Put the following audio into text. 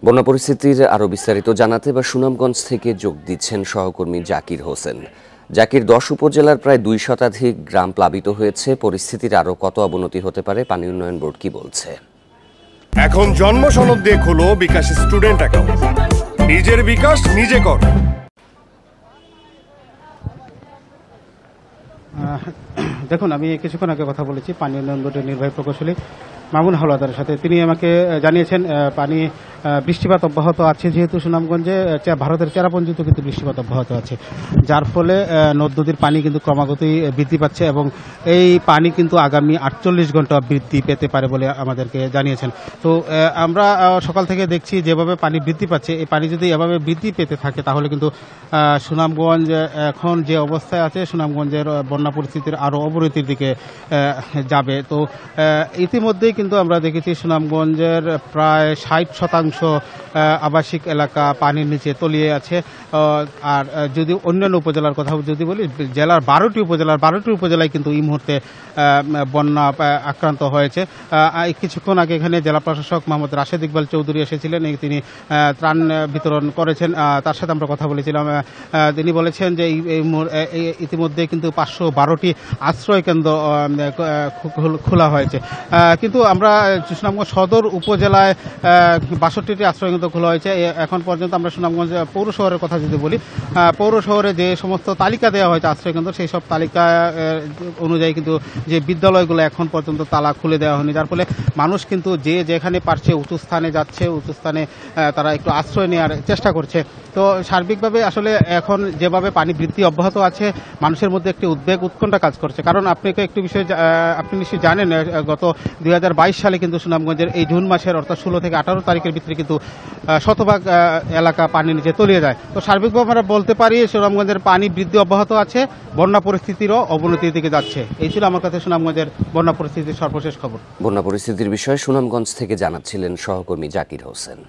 বন্যা পরিস্থিতির আরও বিস্তারিত জানাতে বা সুনামগঞ্জ থেকে যোগ দিচ্ছেন সহকর্মী জাকির হোসেন। জাকির, 10 উপজেলার প্রায় 2 শতাধিক গ্রাম প্লাবিত হয়েছে। পরিস্থিতির আরও কত অবনতি হতে পারে, পানি উন্নয়ন বোর্ড কি বলছে? এখন জন্ম সনদ দিয়ে খোলো বিকাশ স্টুডেন্ট অ্যাকাউন্ট। নিজের বিকাশ নিজে কর। দেখুন, আমি কিছুক্ষণ আগে কথা বলেছি পানি উন্নয়ন বোর্ডের নির্বাহী প্রকৌশলী মামুন হাওলাদারের সাথে। তিনি আমাকে জানিয়েছেন পানি বৃষ্টিপাত অব্যাহত আছে, যেহেতু সুনামগঞ্জে ভারতের চেরাপুঞ্জিতে কিন্তু বৃষ্টিপাত অব্যাহত আছে, যার ফলে নদ নদীর পানি কিন্তু ক্রমাগতই বৃদ্ধি পাচ্ছে এবং এই পানি কিন্তু আগামী 48 ঘন্টা বৃদ্ধি পেতে পারে বলে আমাদেরকে জানিয়েছেন। তো আমরা সকাল থেকে দেখছি যেভাবে পানি বৃদ্ধি পাচ্ছে, এই পানি যদি এভাবে বৃদ্ধি পেতে থাকে তাহলে কিন্তু সুনামগঞ্জ এখন যে অবস্থায় আছে, সুনামগঞ্জের বন্যা পরিস্থিতির আরও অবনতির দিকে যাবে। তো ইতিমধ্যেই কিন্তু আমরা দেখেছি সুনামগঞ্জের প্রায় 60% আবাসিক এলাকা পানির নিচে তলিয়ে আছে। আর যদি অন্যান্য উপজেলার কথা যদি বলি, জেলার 12টি উপজেলায় কিন্তু এই মুহূর্তে বন্যা আক্রান্ত হয়েছে। কিছুক্ষণ আগে এখানে জেলা প্রশাসক মোহাম্মদ রাশেদ ইকবাল চৌধুরী এসেছিলেন, তিনি ত্রাণ বিতরণ করেছেন। তার সাথে আমরা কথা বলেছিলাম। তিনি বলেছেন যে ইতিমধ্যে কিন্তু 512টি আশ্রয় কেন্দ্র খোলা হয়েছে। কিন্তু আমরা সুনামগঞ্জ সদর উপজেলায় 62টি আশ্রয়কেন্দ্র খোলা হয়েছে এখন পর্যন্ত। আমরা সুনামগঞ্জ পৌর শহরের কথা যদি বলি, পৌর শহরে যে সমস্ত তালিকা দেওয়া হয়েছে আশ্রয়কেন্দ্র, সেই সব তালিকা অনুযায়ী কিন্তু যে বিদ্যালয়গুলো এখন পর্যন্ত তালা খুলে দেওয়া হয়নি, যার ফলে মানুষ কিন্তু যে যেখানে পারছে উঁচু স্থানে যাচ্ছে, উঁচু স্থানে তারা একটু আশ্রয় নেওয়ার চেষ্টা করছে। তো সার্বিকভাবে আসলে এখন যেভাবে পানি বৃদ্ধি অব্যাহত আছে, মানুষের মধ্যে একটি উদ্বেগ উৎকণ্ঠা কাজ করছে। কারণ আপনাকে একটু বিষয় আপনি নিশ্চয়ই জানেন, গত 2022 সালে কিন্তু সুনামগঞ্জের এই জুন মাসের অর্থাৎ 16 থেকে 18 তারিখের ভিতরে কিন্তু শতভাগ এলাকা পানির নিচে তলিয়ে যায়। তো সার্বিকভাবে আমরা বলতে পারি সুনামগঞ্জের পানি বৃদ্ধি অব্যাহত আছে, বন্যা পরিস্থিতিরও অবনতির দিকে যাচ্ছে। এই ছিল আমার কাছে সুনামগঞ্জের বন্যা পরিস্থিতির সর্বশেষ খবর। বন্যা পরিস্থিতির বিষয়ে সুনামগঞ্জ থেকে জানাচ্ছিলেন সহকর্মী জাকির হোসেন।